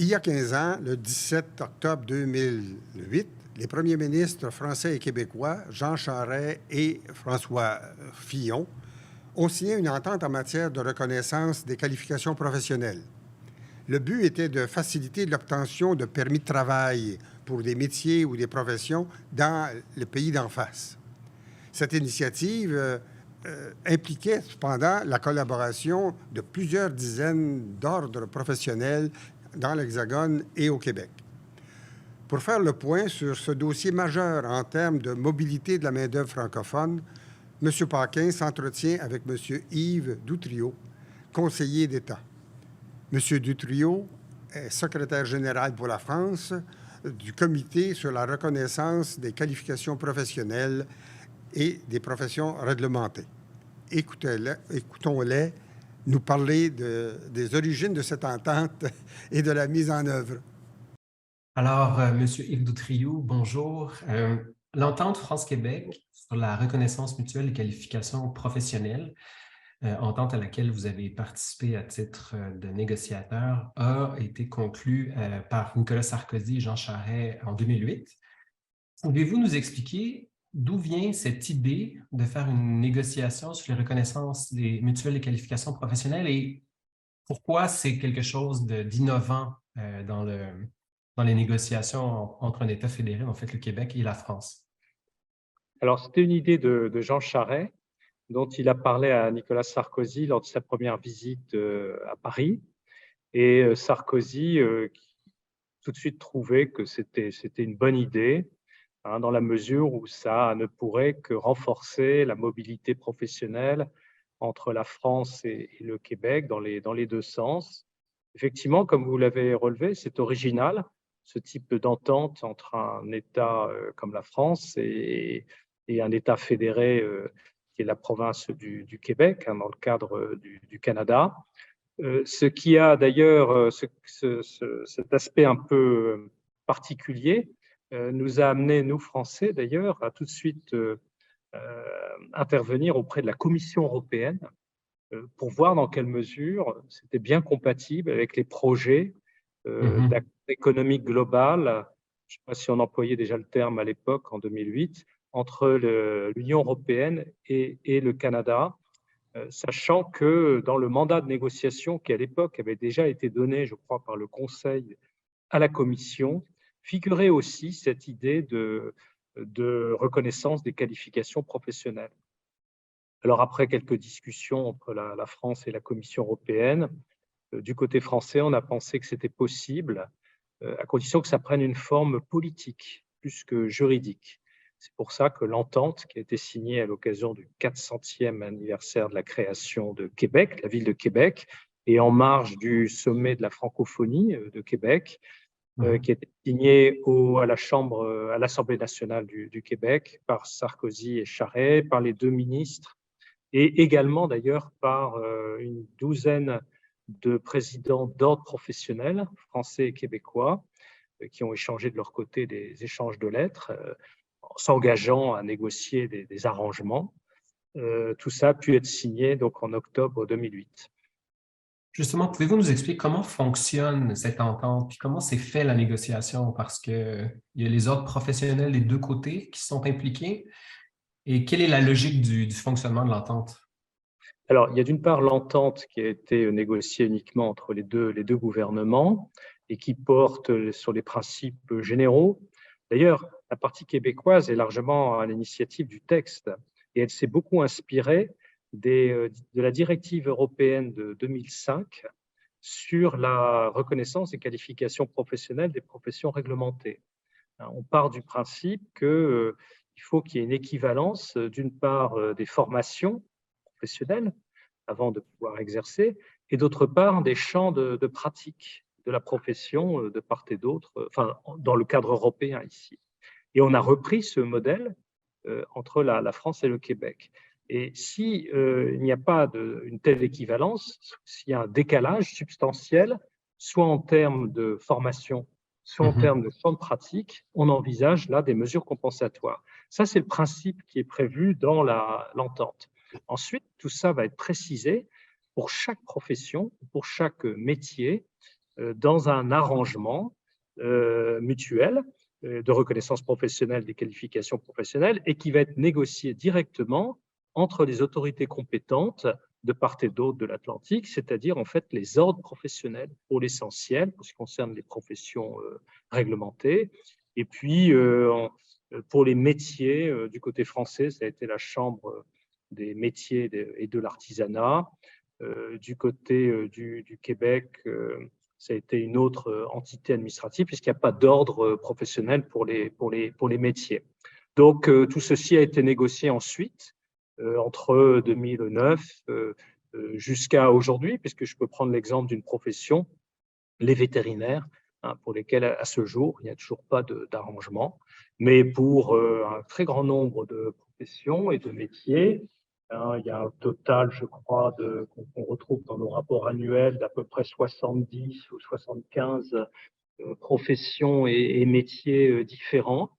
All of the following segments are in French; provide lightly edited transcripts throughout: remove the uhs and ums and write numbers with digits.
Il y a 15 ans, le 17 octobre 2008, les premiers ministres français et québécois, Jean Charest et François Fillon, ont signé une entente en matière de reconnaissance des qualifications professionnelles. Le but était de faciliter l'obtention de permis de travail pour des métiers ou des professions dans le pays d'en face. Cette initiative impliquait cependant la collaboration de plusieurs dizaines d'ordres professionnels dans l'Hexagone et au Québec. Pour faire le point sur ce dossier majeur en termes de mobilité de la main-d'œuvre francophone, M. Paquin s'entretient avec M. Yves Doutrio, conseiller d'État. M. Doutrio est secrétaire général pour la France du Comité sur la reconnaissance des qualifications professionnelles et des professions réglementées. Écoutons-les nous parler des origines de cette entente et de la mise en œuvre. Alors, Monsieur Yves Doutrio, bonjour. L'entente France-Québec sur la reconnaissance mutuelle des qualifications professionnelles, entente à laquelle vous avez participé à titre de négociateur, a été conclue par Nicolas Sarkozy et Jean Charest en 2008. Pouvez-vous nous expliquer d'où vient cette idée de faire une négociation sur les reconnaissances des mutuelles des qualifications professionnelles et pourquoi c'est quelque chose d'innovant dans les négociations entre un État fédéré, en fait le Québec et la France? Alors, c'était une idée de Jean Charest, dont il a parlé à Nicolas Sarkozy lors de sa première visite à Paris. Et Sarkozy, qui tout de suite trouvait que c'était une bonne idée, dans la mesure où ça ne pourrait que renforcer la mobilité professionnelle entre la France et le Québec dans les deux sens. Effectivement, comme vous l'avez relevé, c'est original, ce type d'entente entre un État comme la France et un État fédéré qui est la province du Québec, dans le cadre du Canada. Ce qui a d'ailleurs cet aspect un peu particulier nous a amené, nous Français d'ailleurs, à tout de suite intervenir auprès de la Commission européenne pour voir dans quelle mesure c'était bien compatible avec les projets d'accord économique global, je ne sais pas si on employait déjà le terme à l'époque, en 2008, entre l'Union européenne et le Canada, sachant que dans le mandat de négociation qui, à l'époque, avait déjà été donné, je crois, par le Conseil à la Commission, figurait aussi cette idée de reconnaissance des qualifications professionnelles. Alors, après quelques discussions entre la France et la Commission européenne, du côté français, on a pensé que c'était possible, à condition que ça prenne une forme politique plus que juridique. C'est pour ça que l'entente qui a été signée à l'occasion du 400e anniversaire de la création de Québec, la ville de Québec, et en marge du sommet de la francophonie de Québec, qui a été signée à l'Assemblée nationale du Québec par Sarkozy et Charest, par les deux ministres, et également d'ailleurs par une douzaine de présidents d'ordre professionnels, français et québécois, qui ont échangé de leur côté des échanges de lettres, s'engageant à négocier des arrangements. Tout ça a pu être signé donc en octobre 2008. Justement, pouvez-vous nous expliquer comment fonctionne cette entente, puis comment s'est fait la négociation? Parce qu'il y a les ordres professionnels des deux côtés qui sont impliqués. Et quelle est la logique du fonctionnement de l'entente? Alors, il y a d'une part l'entente qui a été négociée uniquement entre les deux gouvernements et qui porte sur les principes généraux. D'ailleurs, la partie québécoise est largement à l'initiative du texte et elle s'est beaucoup inspirée de la directive européenne de 2005 sur la reconnaissance des qualifications professionnelles des professions réglementées. On part du principe qu'il faut qu'il y ait une équivalence, d'une part, des formations professionnelles avant de pouvoir exercer, et d'autre part, des champs de pratique de la profession de part et d'autre, enfin, dans le cadre européen ici. Et on a repris ce modèle entre la France et le Québec. Et si il n'y a pas une telle équivalence, s'il y a un décalage substantiel, soit en termes de formation, soit en termes de champ de pratique, on envisage là des mesures compensatoires. Ça, c'est le principe qui est prévu dans l'entente. Ensuite, tout ça va être précisé pour chaque profession, pour chaque métier, dans un arrangement mutuel de reconnaissance professionnelle des qualifications professionnelles et qui va être négocié directement entre les autorités compétentes de part et d'autre de l'Atlantique, c'est-à-dire en fait les ordres professionnels pour l'essentiel, pour ce qui concerne les professions réglementées. Et puis, pour les métiers, du côté français, ça a été la Chambre des métiers et de l'artisanat. Du côté du Québec, ça a été une autre entité administrative puisqu'il n'y a pas d'ordre professionnel pour les métiers. Donc, tout ceci a été négocié ensuite entre 2009 jusqu'à aujourd'hui, puisque je peux prendre l'exemple d'une profession, les vétérinaires, pour lesquels à ce jour, il n'y a toujours pas d'arrangement. Mais pour un très grand nombre de professions et de métiers, il y a un total, je crois, qu'on retrouve dans nos rapports annuels d'à peu près 70 ou 75 professions et métiers différents.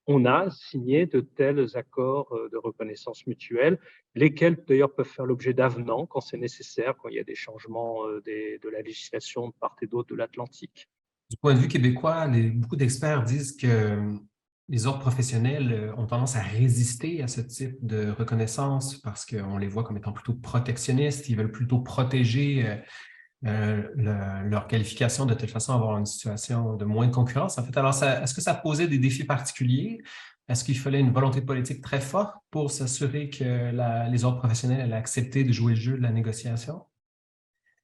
On a signé de tels accords de reconnaissance mutuelle, lesquels d'ailleurs peuvent faire l'objet d'avenants quand c'est nécessaire, quand il y a des changements de la législation de part et d'autre de l'Atlantique. Du point de vue québécois, beaucoup d'experts disent que les ordres professionnels ont tendance à résister à ce type de reconnaissance parce qu'on les voit comme étant plutôt protectionnistes. Ils veulent plutôt protéger leur qualification de telle façon à avoir une situation de moins de concurrence. En fait, alors, est-ce que ça posait des défis particuliers? Est-ce qu'il fallait une volonté politique très forte pour s'assurer que les ordres professionnels allaient accepter de jouer le jeu de la négociation?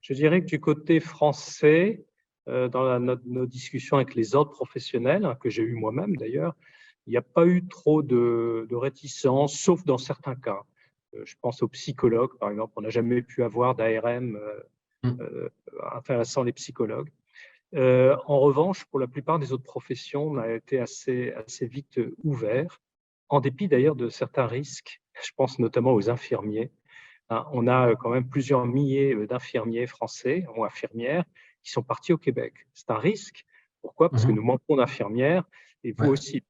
Je dirais que du côté français, dans nos discussions avec les ordres professionnels, que j'ai eu moi-même d'ailleurs, il n'y a pas eu trop de réticence, sauf dans certains cas. Je pense aux psychologues, par exemple. On n'a jamais pu avoir d'ARM intéressant les psychologues. En revanche, pour la plupart des autres professions, on a été assez vite ouvert, en dépit d'ailleurs de certains risques. Je pense notamment aux infirmiers. On a quand même plusieurs milliers d'infirmiers français ou infirmières qui sont partis au Québec. C'est un risque. Pourquoi? Parce que nous manquons d'infirmières et vous aussi.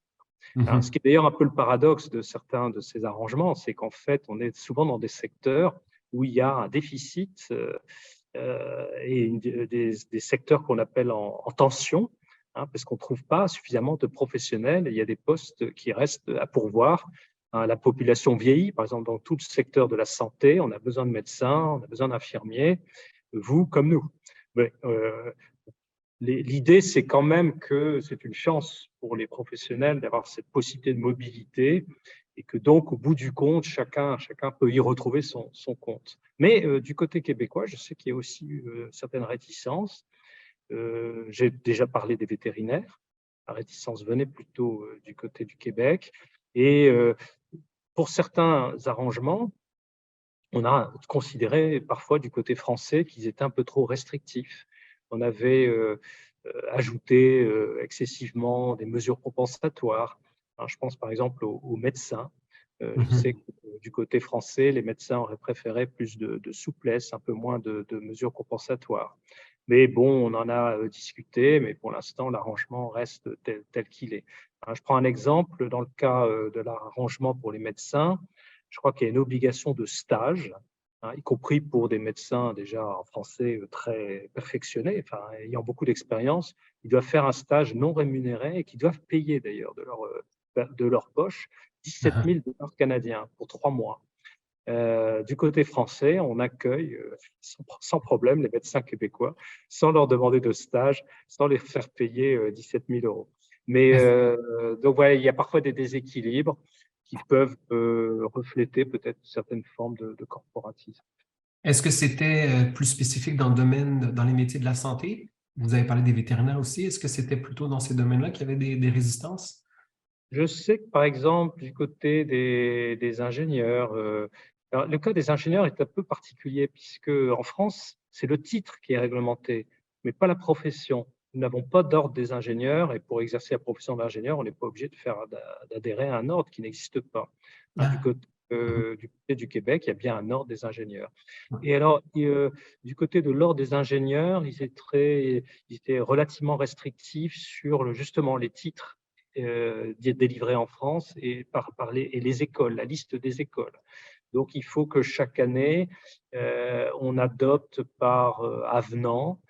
Ce qui est d'ailleurs un peu le paradoxe de certains de ces arrangements, c'est qu'en fait, on est souvent dans des secteurs où il y a un déficit et des secteurs qu'on appelle en tension, parce qu'on ne trouve pas suffisamment de professionnels. Il y a des postes qui restent à pourvoir. La population vieillit, par exemple, dans tout le secteur de la santé, on a besoin de médecins, on a besoin d'infirmiers, vous comme nous. Mais, l'idée, c'est quand même que c'est une chance pour les professionnels d'avoir cette possibilité de mobilité et que donc, au bout du compte, chacun peut y retrouver son compte. Mais du côté québécois, je sais qu'il y a aussi certaines réticences. J'ai déjà parlé des vétérinaires. La réticence venait plutôt du côté du Québec. Et pour certains arrangements, on a considéré parfois du côté français qu'ils étaient un peu trop restrictifs. On avait ajouté excessivement des mesures compensatoires. Je pense par exemple aux médecins. Je sais que du côté français, les médecins auraient préféré plus de souplesse, un peu moins de mesures compensatoires. Mais bon, on en a discuté, mais pour l'instant, l'arrangement reste tel qu'il est. Je prends un exemple. Dans le cas de l'arrangement pour les médecins, je crois qu'il y a une obligation de stage, y compris pour des médecins déjà en français très perfectionnés, ayant beaucoup d'expérience. Ils doivent faire un stage non rémunéré et qu'ils doivent payer d'ailleurs de leur poche 17 000 $ canadiens pour 3 mois. Du côté français, on accueille sans problème les médecins québécois, sans leur demander de stage, sans les faire payer 17 000 €. Mais donc voilà, il y a parfois des déséquilibres qui peuvent refléter peut-être certaines formes de corporatisme. Est-ce que c'était plus spécifique dans le domaine, dans les métiers de la santé? Vous avez parlé des vétérinaires aussi. Est-ce que c'était plutôt dans ces domaines-là qu'il y avait des résistances? Je sais que, par exemple, du côté des ingénieurs, alors, le cas des ingénieurs est un peu particulier puisque en France, c'est le titre qui est réglementé, mais pas la profession. Nous n'avons pas d'ordre des ingénieurs et pour exercer la profession d'ingénieur, on n'est pas obligé d'adhérer à un ordre qui n'existe pas. Du côté du Québec, il y a bien un ordre des ingénieurs. Et alors, du côté de l'ordre des ingénieurs, ils étaient relativement restrictifs sur justement les titres délivrés en France et et les écoles, la liste des écoles. Donc, il faut que chaque année, on adopte par avenant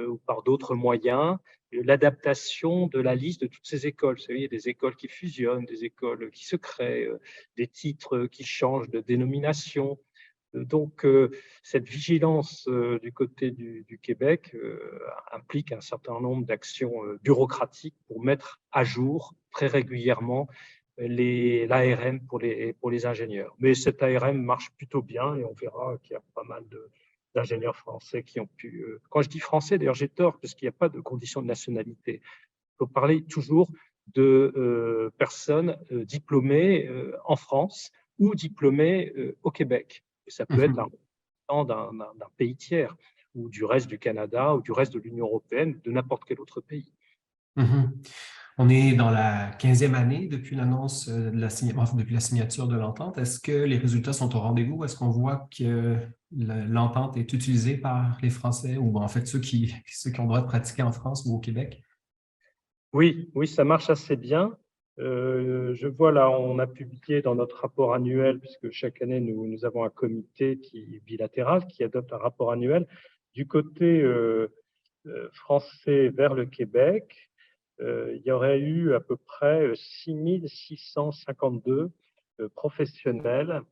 ou par d'autres moyens, l'adaptation de la liste de toutes ces écoles. Vous savez, il y a des écoles qui fusionnent, des écoles qui se créent, des titres qui changent de dénomination. Donc, cette vigilance du côté du Québec implique un certain nombre d'actions bureaucratiques pour mettre à jour très régulièrement l'ARM pour les ingénieurs. Mais cet ARM marche plutôt bien et on verra qu'il y a pas mal d'ingénieurs français qui ont pu… Quand je dis français, d'ailleurs, j'ai tort parce qu'il n'y a pas de condition de nationalité. Il faut parler toujours de personnes diplômées en France ou diplômées au Québec. Et ça peut être un représentant d'un pays tiers ou du reste du Canada ou du reste de l'Union européenne, de n'importe quel autre pays. On est dans la 15e année depuis l'annonce depuis la signature de l'entente. Est-ce que les résultats sont au rendez-vous? Est-ce qu'on voit que l'entente est utilisée par les Français ou en fait ceux qui ont le droit de pratiquer en France ou au Québec? Oui, ça marche assez bien. Je vois là, on a publié dans notre rapport annuel, puisque chaque année, nous avons un comité bilatéral qui adopte un rapport annuel. Du côté français vers le Québec, il y aurait eu à peu près 6652 professionnels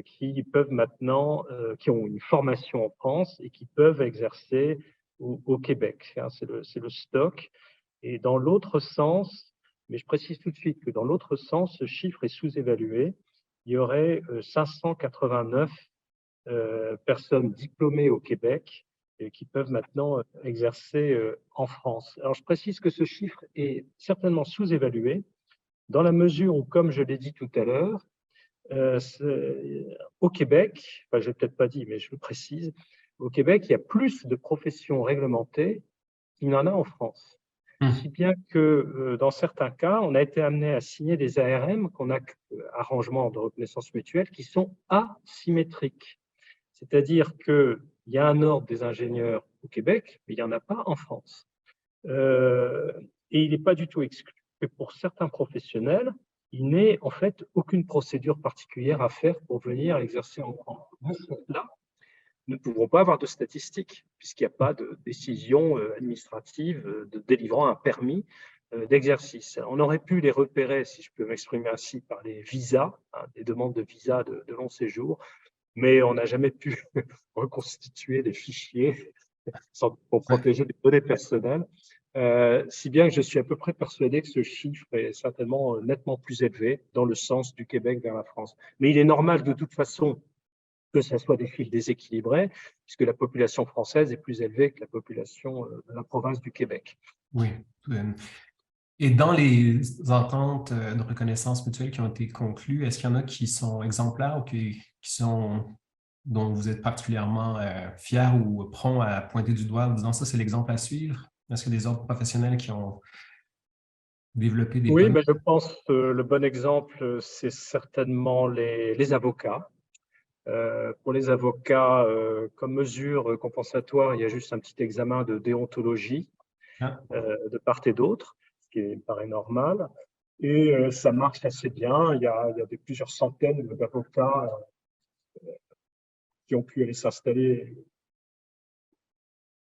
qui peuvent maintenant, qui ont une formation en France et qui peuvent exercer au Québec. C'est le stock. Et dans l'autre sens, mais je précise tout de suite que dans l'autre sens, ce chiffre est sous-évalué. Il y aurait 589 personnes diplômées au Québec qui peuvent maintenant exercer en France. Alors, je précise que ce chiffre est certainement sous-évalué dans la mesure où, comme je l'ai dit tout à l'heure, au Québec, enfin, je ne l'ai peut-être pas dit, mais je le précise, au Québec, il y a plus de professions réglementées qu'il n'y en a en France. Si bien que dans certains cas, on a été amené à signer des ARM, arrangements de reconnaissance mutuelle, qui sont asymétriques. C'est-à-dire qu'il y a un ordre des ingénieurs au Québec, mais il n'y en a pas en France. Et il n'est pas du tout exclu que pour certains professionnels, il n'est en fait aucune procédure particulière à faire pour venir exercer en France. Là, nous ne pouvons pas avoir de statistiques, puisqu'il n'y a pas de décision administrative de délivrant un permis d'exercice. On aurait pu les repérer, si je peux m'exprimer ainsi, par les visas, des demandes de visa de long séjour, mais on n'a jamais pu reconstituer des fichiers pour protéger les données personnelles, si bien que je suis à peu près persuadé que ce chiffre est certainement nettement plus élevé dans le sens du Québec vers la France. Mais il est normal de toute façon que ce soit des fils déséquilibrés, puisque la population française est plus élevée que la population de la province du Québec. Oui. Et dans les ententes de reconnaissance mutuelle qui ont été conclues, est-ce qu'il y en a qui sont exemplaires ou dont vous êtes particulièrement fiers ou prompts à pointer du doigt en disant ça, c'est l'exemple à suivre? Est-ce qu'il y a des autres professionnels qui ont développé des Oui, mais je pense que le bon exemple, c'est certainement les avocats. Pour les avocats, comme mesure compensatoire, il y a juste un petit examen de déontologie de part et d'autre, ce qui me paraît normal. Et ça marche assez bien. Il y a plusieurs centaines d'avocats qui ont pu aller s'installer,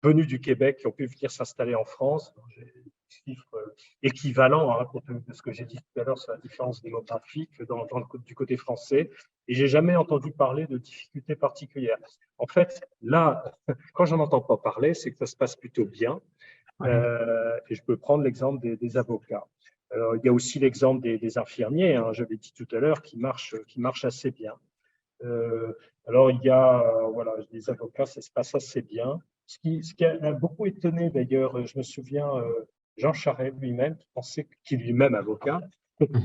venus du Québec, qui ont pu venir s'installer en France. J'ai des chiffres équivalents compte tenu de ce que j'ai dit tout à l'heure sur la différence démographique du côté français. Et je n'ai jamais entendu parler de difficultés particulières. En fait, là, quand je n'en entends pas parler, c'est que ça se passe plutôt bien. Et je peux prendre l'exemple des avocats. Alors, il y a aussi l'exemple des infirmiers, je l'ai dit tout à l'heure, qui marche assez bien. Alors, il y a des avocats, ça se passe assez bien. Ce qui a beaucoup étonné, d'ailleurs, je me souviens, Jean Charest lui-même, qui est lui-même avocat,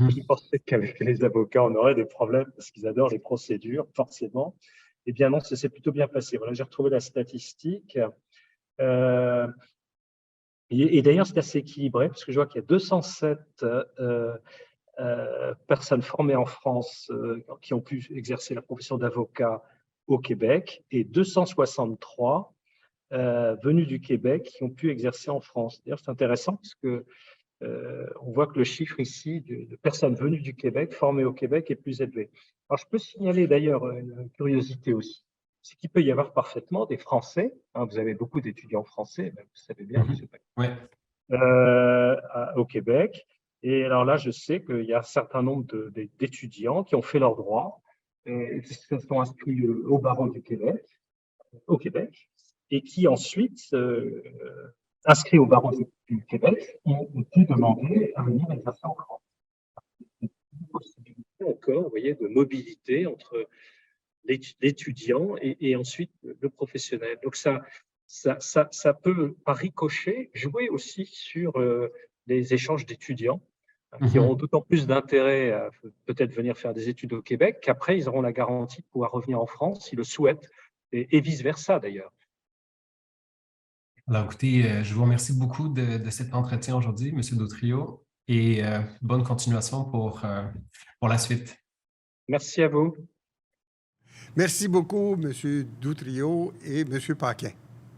qui pensait qu'avec les avocats, on aurait des problèmes parce qu'ils adorent les procédures, forcément. Eh bien non, ça s'est plutôt bien passé. Voilà, j'ai retrouvé la statistique. Et d'ailleurs, c'est assez équilibré parce que je vois qu'il y a 207 personnes formées en France qui ont pu exercer la profession d'avocat au Québec et 263 venus du Québec qui ont pu exercer en France. D'ailleurs, c'est intéressant parce que on voit que le chiffre ici de personnes venues du Québec, formées au Québec, est plus élevé. Alors, je peux signaler d'ailleurs une curiosité aussi. c'est qu'il peut y avoir parfaitement des Français, hein, vous avez beaucoup d'étudiants français, vous savez bien, M. Paquet, au Québec. Et alors là, je sais qu'il y a un certain nombre d'étudiants qui ont fait leur droit et qui se sont inscrits au barreau du Québec, au Québec, et qui ensuite, inscrits au barreau du Québec, ont pu demander à venir exercer en France. Une possibilité encore, vous voyez, de mobilité entre l'étudiant et ensuite le professionnel. Donc ça peut, par ricochet, jouer aussi sur les échanges d'étudiants qui auront d'autant plus d'intérêt à peut-être venir faire des études au Québec qu'après, ils auront la garantie de pouvoir revenir en France s'ils le souhaitent, et vice-versa d'ailleurs. Alors, écoutez, je vous remercie beaucoup de cet entretien aujourd'hui, M. Dautrio, et bonne continuation pour la suite. Merci à vous. Merci beaucoup, M. Dautrio et M. Paquin.